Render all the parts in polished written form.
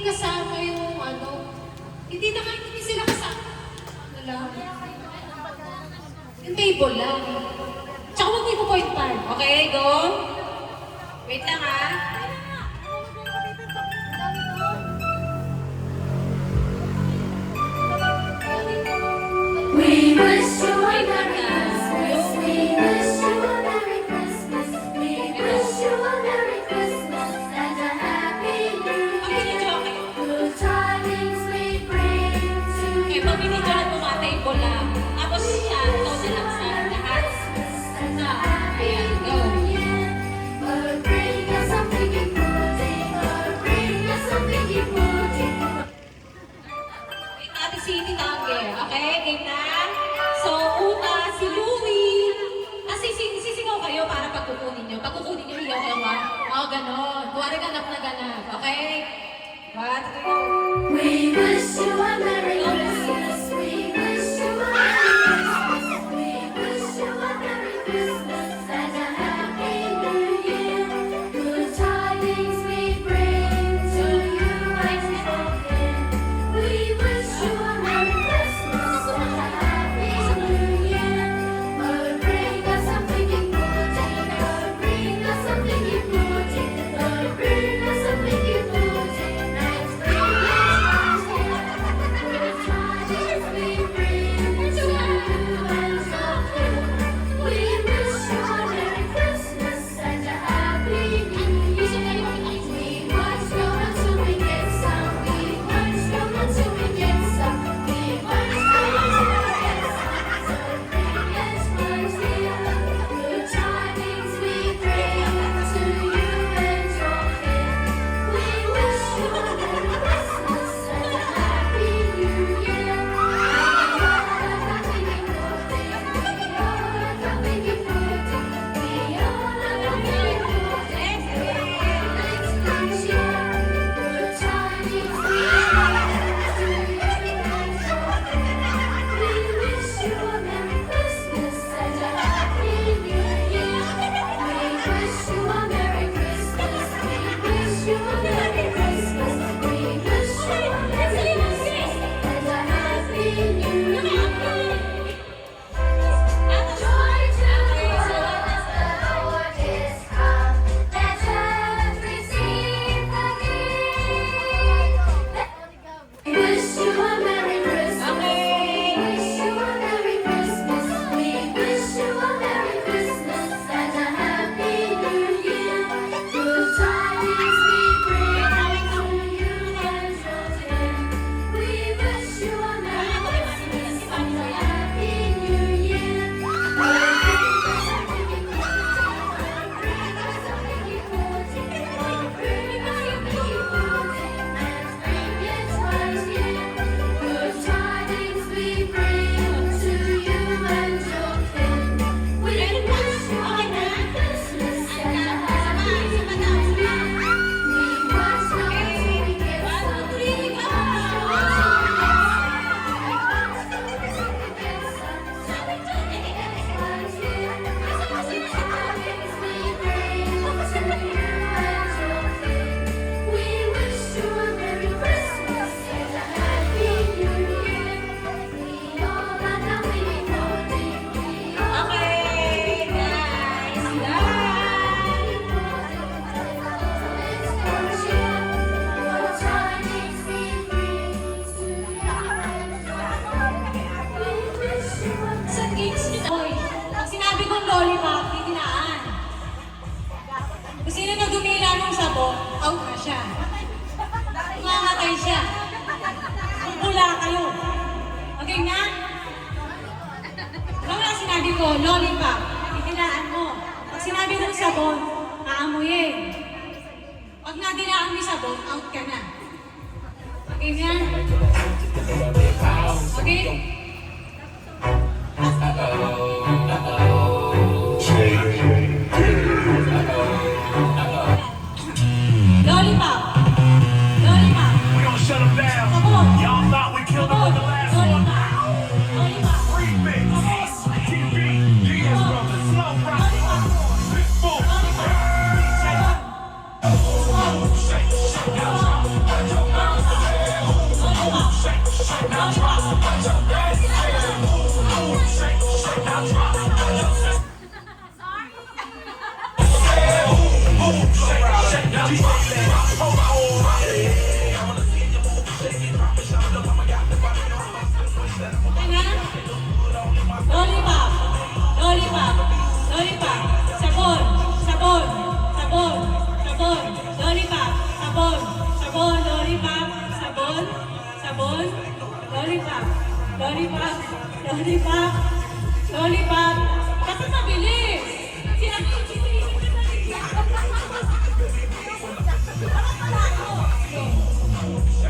kasama yung hindi sila kasama. Ano lang? Yung table lang. Tsaka huwag mo ipo-point pan. Okay, go. Wait lang ha. We wish you a Merry Christmas. We wish you a Merry Christmas. We wish you a Merry Christmas and a Happy New Year. Good tidings we bring to Okay, you. pag binidyohan mo mga table lang. Tapos siya, ikaw na lang sa lahat. Sa, ayan, go. Lord, bring us some figgy pudding. Lord, bring us some figgy pudding. Wait natin si Titangge. Okay, game na? So, una, si Louie. Sisigaw kayo para pagkukunin nyo. Pagkukunin nyo, hiyaw kayo ba? Oo, ganon. Kuwari ganap na ganap. Okay? 1, 2, 3. We wish you a Merry Christmas. We wish you a Merry Christmas. We wish you a Merry Christmas and a Happy New Year. Good tidings we bring to you and your kin. We wish you a Merry Christmas and a Happy New Year. Lord, bring us some figgy pudding. Lord, bring us some figgy pudding. Lord, bring us some figgy pudding. Let's bring us here. Good tidings we bring to you and your kin. We wish you a Merry Christmas and a Happy New Year. We watch go until we get some. We watch go until we get some. We watch go until we get some. So bring Xmas here. Good tidings we bring to you and your kin. We wish you a Merry Christmas and a Happy New Year. Wish you a Merry Christmas. Wish you a Merry Christmas. We wish you a Merry Christmas and a Happy New Year. Good tidings we bring to you and your kin. We wish you a Merry Christmas and a Happy New Year. Lord, bring us a figgy pudding. Bring us a figgy pudding. Lord, bring us a figgy pudding. Let's bring Xmas here. Good tidings we bring to you and your kin. We wish you a Merry Christmas and a Happy New Year. We watch now until we get some. We watch now until we get some. So we bring Xmas here. Good tidings we bring to you and your kin. We wish you a Merry Christmas and a Happy New Year. We all got nothing holding. We all Okay, guys. Good tidings we bring to you and your kin. We wish you a Sa games nyo na. Hoy, pag sinabi kong lollipop, titinaan. Kung sino na dumila ng sabon, out na siya. Mamatay siya. Kung pula kayo. Okay na? Kaya sinabi ko, lollipop, titinaan mo. Pag sinabi kong sabon, aamuyin. Pag nadilaan mo yung sabon, out ka na. Okay na? Okay? Lollipop. Lollipop. We gon' shut them down. Sabon. Y'all thought we killed them with the last one. Lollipop. Lollipop. Remix. TV, DS Brothers, Slow Rock, Pitbull. Lollipop. Shake, shake, shake, Lollipop! Lollipop! Lollipop! Sabon! Sabon! Sabon! Sabon! Lollipop! Sabon! Sabon! Lollipop! Sabon! Sabon! Lollipop! Lollipop! Lollipop! Lollipop! Kasi mabilis! Sinabi yung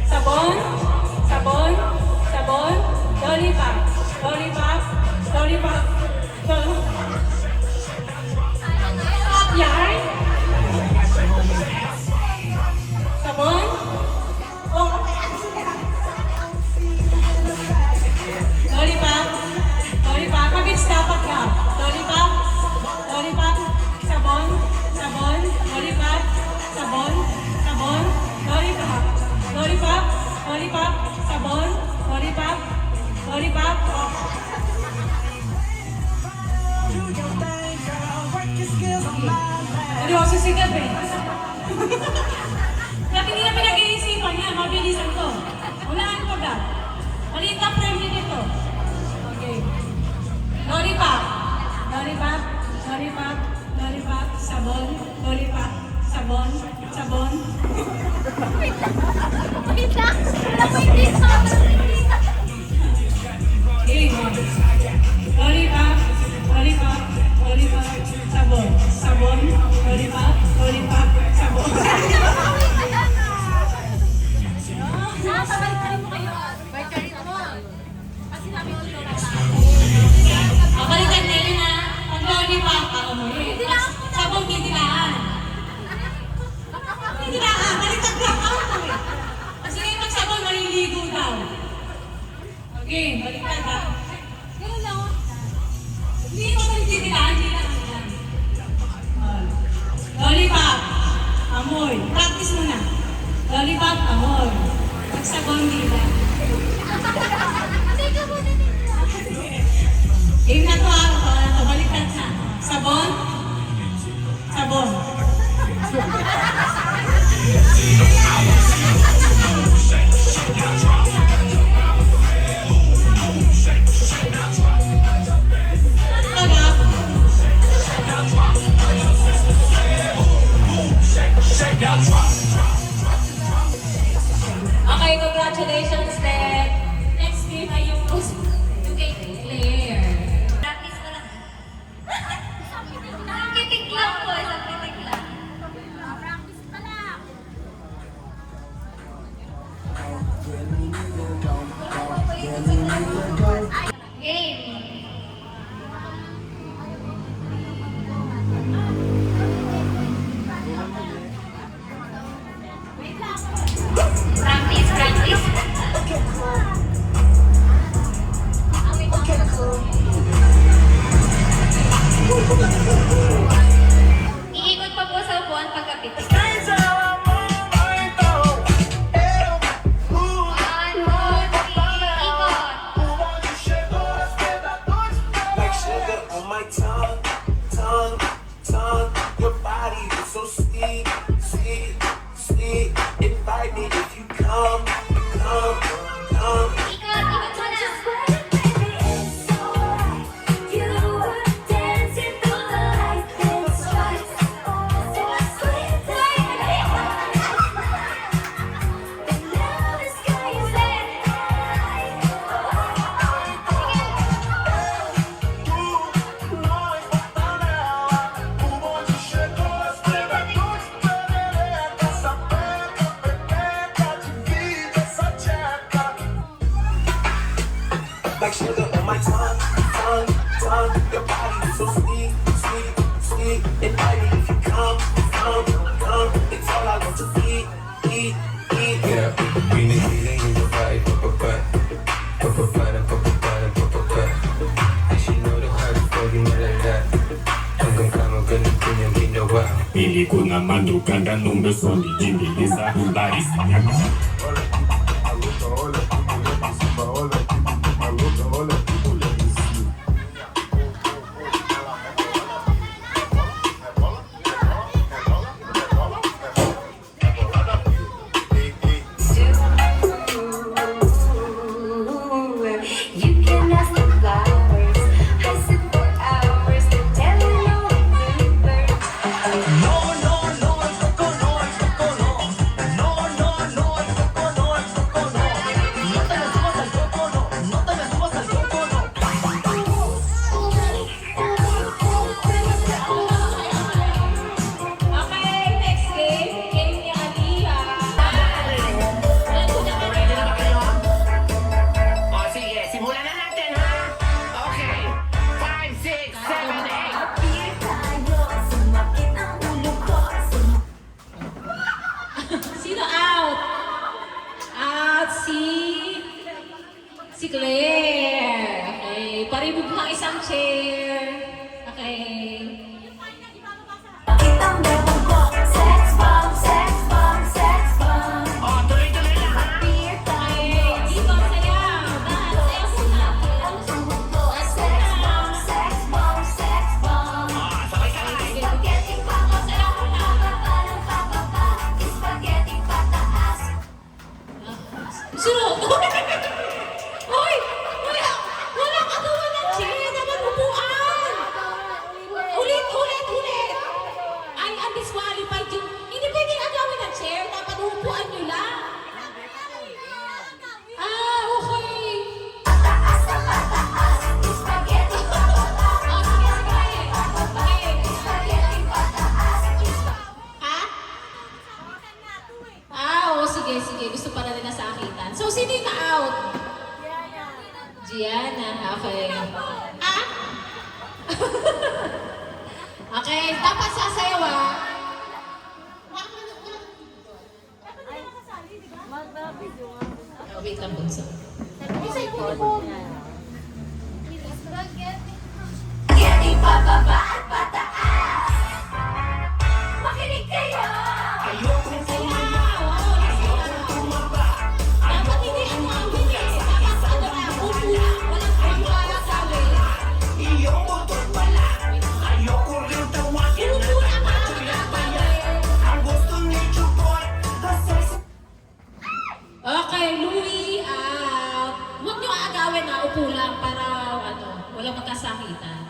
Sabon! Sabon! Sabon! Lollipop! Lollipop! Lollipop! Lollipop! Yarn! Sabon! Oh! Lollipop! Lollipop! Mabilis dapat ka! Lollipop! Lollipop! Sabon! Sabon! Lollipop! Sabon! Sabon! Lollipop! Lollipop! Lollipop! Sabon! Lollipop! Lollipop! Oh. Ano ako susigab eh? Dati hindi na pinag-iisipan niya, mabilisan to. Unahan ko ba? Maliit na frame din ito. Okay. Lollipop. Lollipop. Lollipop. Lollipop. Sabon. Lollipop. Sabon. Sabon. Wait lang. Wait lang. Okay. Lollipop. Lollipop. Lollipop. Sabon. Sabon. Lollipop. Lollipop. Sabon. Nakakabalik mo kayo. Balik mo. Kasi sabi ko ito Balikan nila na pag lollipop ako mo eh. Sabon didilaan. Didilaan. Balikan lang ako mo eh. Kasi ngayon magsabon, maliligo daw. Okay, balikan ha. Ganun lang. Hindi mo sa didilaan, hindi lang. Lollipop. Amoy. Practice mo na. Lollipop, amoy. Magsabon didilaan. Teka muna dito. Game na to ha. Balikan ha. Sabon. Sabon. Tagap. Okay, congratulations, Ted. Next game ay yung kay Claire. Practice ko lang. Nakikitig lang po. Nakikitig lang. Practice pa lang. Game. Practice, practice. Iikot pa po sa upuan pagkapit. One, two, three, ikot. Like sugar on my tongue, tongue, tongue. Your body is so sweet, sweet, sweet. Invite me if you come, come, come. Ikot, ikot mo na. Like sugar on my tongue, tongue, tongue. Your body is so sweet, sweet, sweet. Invite me if you come, come, come. It's all I want to eat, eat, eat. Yeah, binibigay yung babae papapat. Papapat ang papapat ang papapat. And she know the hard poging malala. Hanggang kama ganun ko niyang ginawa. Ili kuna mandukanda numbeso ni jimbiliza Mbarisi nyama Hola, hola, hola, hola. Si Claire. Okay. Paribog ng isang chair. Okay. Kitang meron ko, sex bomb, sex bomb, sex bomb. Beer tayo, Dito, sayaw. Dance. Sayaw muna. ang suhod ko, sex bomb, sex bomb, sex bomb. Spaghetti pababa, parang pababa, spaghetti pataas. Sunod. Hoy! Wala kagawa ng chair. Dapat upuan. Ulit. Ay, undisqualified yung... Hindi pwedeng agawin ng chair. Dapat upuan nyo lang. Ah, okay. Pataas na pataas, spaghetti pababa, Oh, sige. Okay. spaghetti pataas. Ha? Ah, oo, sige. Gusto pala nila sakitan. So, sino yung na-out? Gianna. Okay. Ah? Okay, dapat sasayaw ah. Oh, wait lang, bunso. Spaghetti pababa at pataas. Makinig kayo. Dapat hindi ang mawin eh. Dapat ano na, upo lang. Walang pagkala sabi. Upo lang Okay, Louie, huwag niyo aagawin na upo lang para walang magkasakitan.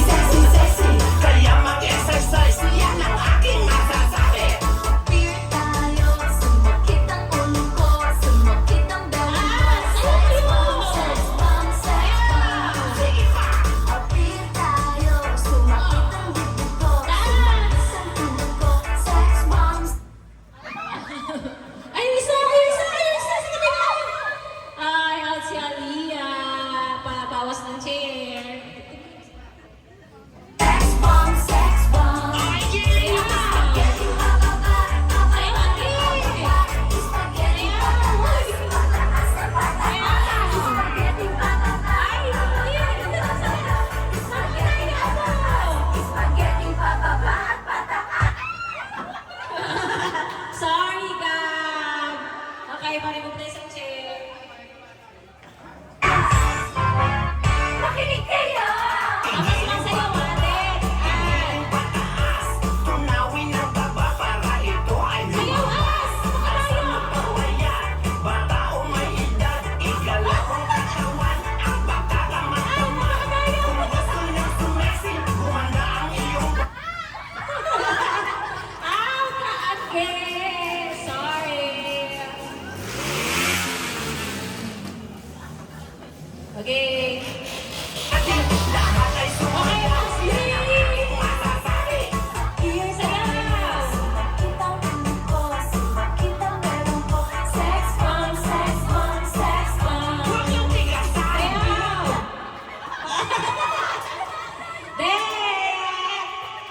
Sexy, sexy. Kaya mag-exercise, yan ang aking masasabi. Beer tayo. Sumakit ang ulo ko. Sumakit ang belly ko. Sex bomb, sex bomb, sex bomb. Beer tayo. Sumakit ang dibdib ko. Sumakit ang tulog ko. Sex bombs. Ay, isa! Sige na! Ay, out si Aliyah. Pabawas ng chair. Sex bomb, sex bomb. Spaghetti pababa, spaghetti pataas, pataas na pataas. Spaghetti pababa, spaghetti pababa at pataas. Sorry, Gab. Okay, paribog na isang chair. Makinig kayo. Tapos masayaw, ate. Ay, Tunawin ang taba para ito ay sayaw, as! Makatayo. lumayan. Bata o may edad, igalaw ang katawan, ang pagkakamat. Ay, makatayo. Gusto niyang sumesin, gumanda ang iyong Ow, kaage. Sorry. Okay. lahat ay Okay, Ashley. sumasasabi. Sayaw. Sumakit ang ulo ko. Sumakit ang meron ko. Sex bomb, sex bomb, sex bomb. Huwag niyong tigasan. Sayaw. De.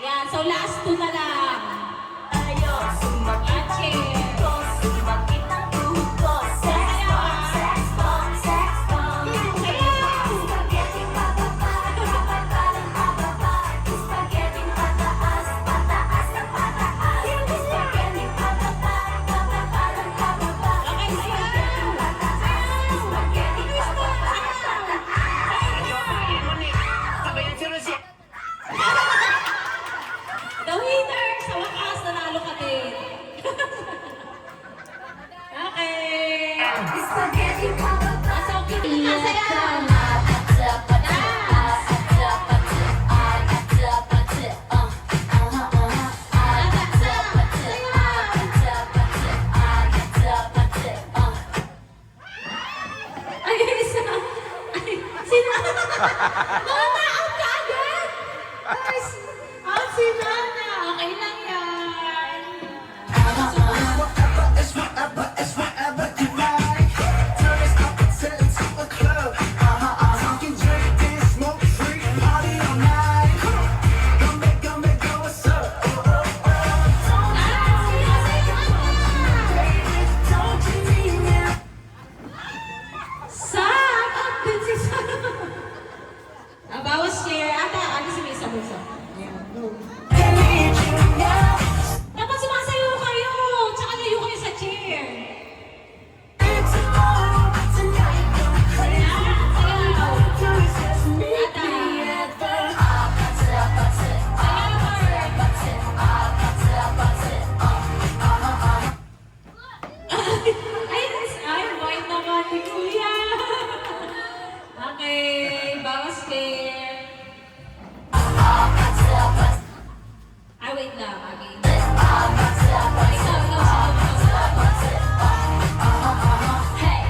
Yan, so last two na lang. Tayo, sumakit ang ulo ko. Sumakit ang tuhod ko. Sex bomb, sex bomb, sex bomb. Spaghetti pababa, parang pababa. Spaghetti pataas, pataas na pataas. Spaghetti pababa, parang pababa. Okay, sayaw. Spaghetti pababa, Sabayan si Rosie. The winner! Sa wakas, nanalo ka din. Okay. Spaghetti pababa. So, kita sayaw. Ay, isa. Ay, sino? Out ka agad. Ay, out si Nana. Okay lang yan. square. Ay, wait lang. Okay. Hey,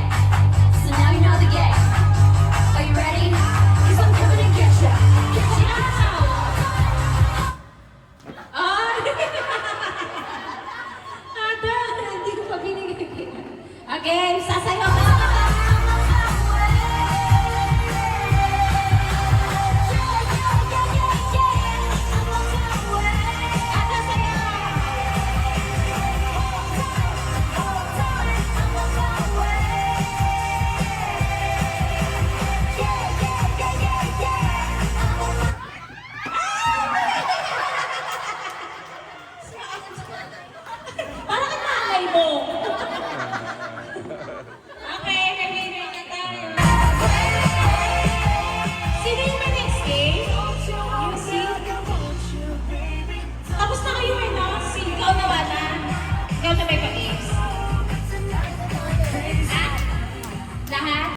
so now you know the game. Are you ready? 'Cause I'm coming to get ya. Get ya. Ay! Ate, hindi ko pa binigay. Okay, sasayaw na